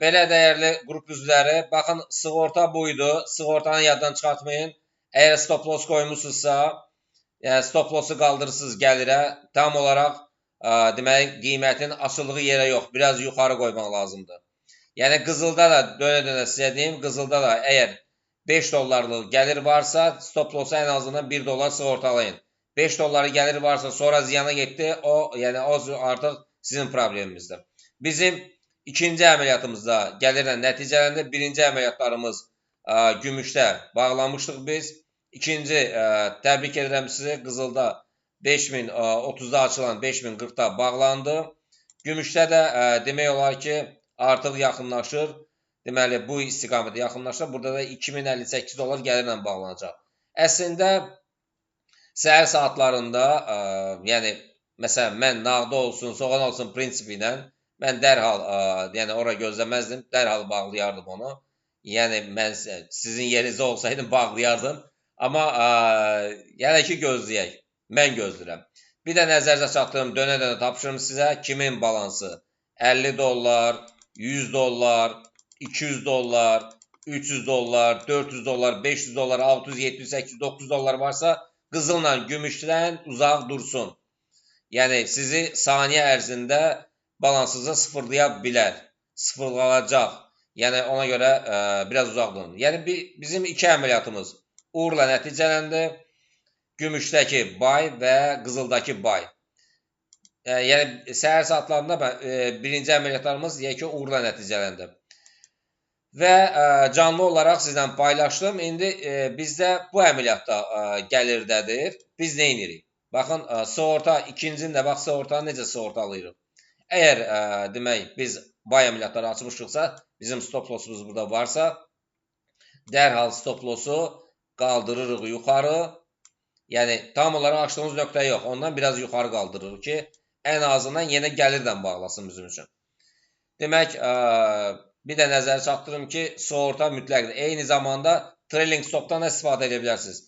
Belə dəyərli qrup üzvləri, baxın sığorta buydu. Sığortanı yaddan çıxartmayın. Əgər stop loss qoymusunuzsa, yəni stop lossu qaldırırsınız gəlirə, tam olaraq deməli qiymətin açıldığı yerə yox, biraz yuxarı qoymaq lazımdır. Yəni qızılda da dönə-dönə sizə deyim, qızılda da əgər 5 dollarlıq gəlir varsa, stop lossu ən azından 1 dollar sığortalayın. 5 dolları gəlir varsa, sonra ziyana getdi, yəni o artıq sizin probleminizdir. Bizim İkinci əməliyyatımızda gəlirlə nəticələndi. Birinci əməliyyatlarımız gümüşdə bağlamışdıq biz. İkinci, təbrik edirəm sizi, qızılda 5030-da açılan 5040-da bağlandı. Gümüşdə də demək olar ki, artıq yaxınlaşır. Deməli, bu istiqamətə yaxınlaşır. Burada da 2058 dollar gəlirlə bağlanacaq. Əslində, səhər saatlarında, yəni, məsələn, mən nağda olsun, soğan olsun prinsipi ilə mən dərhal, yəni ora gözləməzdim, dərhal bağlayardım onu. Yəni mən sizin yerinizdə olsaydım bağlayardım. Amma yəni ki gözləyək. Mən gözləyirəm. Bir də nəzərinizə çatdırım, dönə-dönə tapşırım sizə kimin balansı 50 dollar, 100 dollar, 200 dollar, 300 dollar, 400 dollar, 500 dollar, 600, 700, 800, 900 dollar varsa qızılla gümüşdən uzaq dursun. Yəni sizi saniyə ərzində balansınızı sıfırlaya bilər, sıfırlanacaq. Yəni ona görə biraz uzaq durun. Yəni bizim iki əməliyyatımız uğurla nəticələndi. Gümüşdəki bay və qızıldakı bay. Yəni səhər saatlarında birinci əməliyyatlarımız deyək ki, uğurla nəticələndi. Və canlı olaraq sizlə paylaşdım. İndi bizdə bu əməliyyatda gəlirdədir. Biz nə edirik? Baxın, sığorta ikincinin də bax sığortanı necə sığortalayırıq? Əgər demək biz bay əməliyyatları açmışıqsa, bizim stop lossumuz burada varsa, dərhal stop lossu qaldırırıq yuxarı. Yəni tam olaraq açdığımız nöqtə yox, ondan biraz yuxarı qaldırırıq ki, ən azından yenə gəlirlə bağlasın bizim üçün. Demək, bir də nəzərə çatdırım ki, sığorta mütləqdir. Eyni zamanda trailing stopdan da istifadə edə bilərsiniz.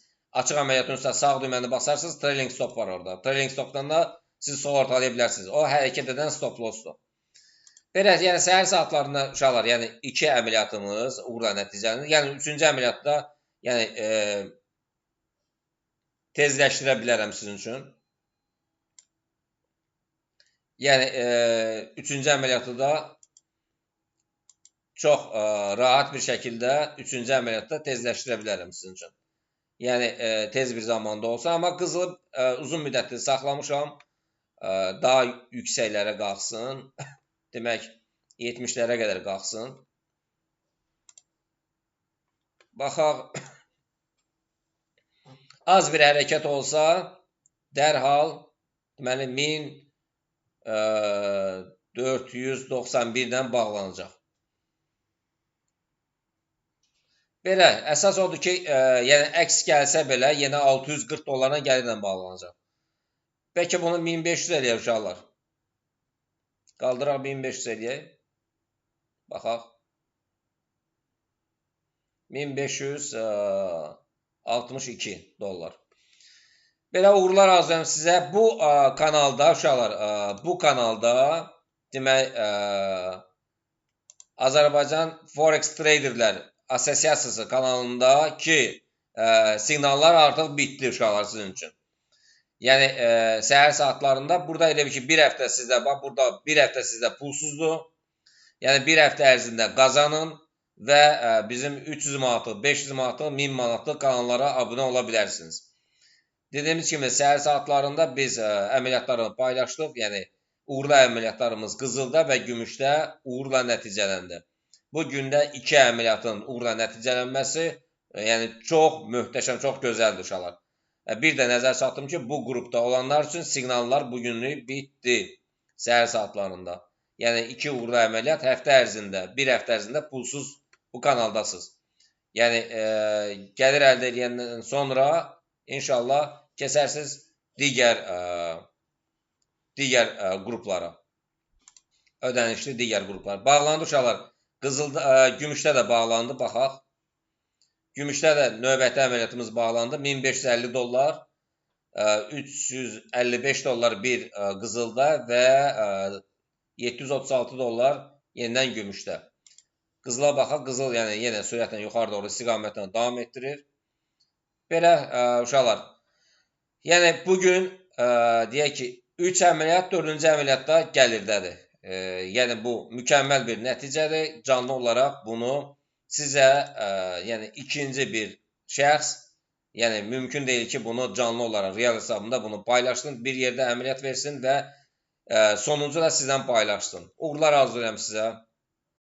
Açıq əməliyyatın üstə sağ düyməni basarsanız, trailing stop var orada. Trailing stopdan da siz sığortalaya bilərsiniz. O hərəkət edən stop lossdur. Belə, yəni səhər saatlarında uşaqlar, yəni iki əməliyyatımız uğurla nəticələndi. Yəni üçüncü əməliyyatda, yəni tezləşdirə bilərəm sizin üçün. Yəni üçüncü əməliyyatı da çox rahat bir şəkildə üçüncü əməliyyatda tezləşdirə bilərəm sizin üçün. Yəni tez bir zamanda olsa, amma qızılı uzun müddətli saxlamışam. Daha yüksəklərə qalxsın. Demək, 70-lərə qədər qalxsın. Baxaq. Az bir hərəkət olsa, dərhal deməli 1491-dən bağlanacaq. Belə, əsas odur ki, yəni əks gəlsə belə, yenə 640 dollarla gəlirlə bağlanacaq. Bəlkə bunu 1500 eləyək uşaqlar. Qaldıraq 1500 eləyək. Baxaq. 1562 dollar. Belə uğurlar arzulayıram sizə. Bu kanalda uşaqlar, bu kanalda demək Azərbaycan Forex Traderlər Assosiasiyası kanalında ki siqnallar artıq bitdi uşaqlar sizin üçün. Yəni səhər saatlarında burada elə bir ki, bir həftə sizdə, bax burada bir həftə sizdə pulsuzdur. Yəni bir həftə ərzində qazanın və bizim 300 manatlıq, 500 manatlıq, 1000 manatlıq kanallara abunə ola bilərsiniz. Dediyimiz kimi səhər saatlarında biz əməliyyatları paylaşdıq. Yəni uğurlu əməliyyatlarımız qızılda və gümüşdə uğurla nəticələndi. Bu gündə iki əməliyyatın uğurla nəticələnməsi yəni çox möhtəşəm, çox gözəldir uşaqlar. Bir də nəzər çatdırım ki, bu qrupda olanlar üçün siqnallar bugünlük bitdi səhər saatlarında. Yəni iki uğurlu əməliyyat həftə ərzində, bir həftə ərzində pulsuz bu kanaldasınız. Yəni gəlir əldə edəndən sonra inşallah keçərsiniz digər qruplara. Ödənişli digər qruplar. Bağlandı uşaqlar. Gümüşdə də bağlandı, baxaq. Gümüşdə də növbəti əməliyyatımız bağlandı. 1550 dollar, 355 dollar bir qızılda və 736 dollar yenidən gümüşdə. Qızıla baxaq, qızıl yəni yenə sürətlə yuxarı doğru istiqamətlə davam etdirir. Belə uşaqlar. Yəni bugün deyək ki, 3 əməliyyat, 4-cü əməliyyat da gəlirdədir. Yəni bu mükəmməl bir nəticədir. Canlı olaraq bunu sizə yəni ikinci bir şəxs, yəni mümkün deyil ki, bunu canlı olaraq real hesabında bunu paylaşsın, bir yerdə əməliyyat versin və sonuncu da sizdən paylaşsın. Uğurlar arzulayıram sizə.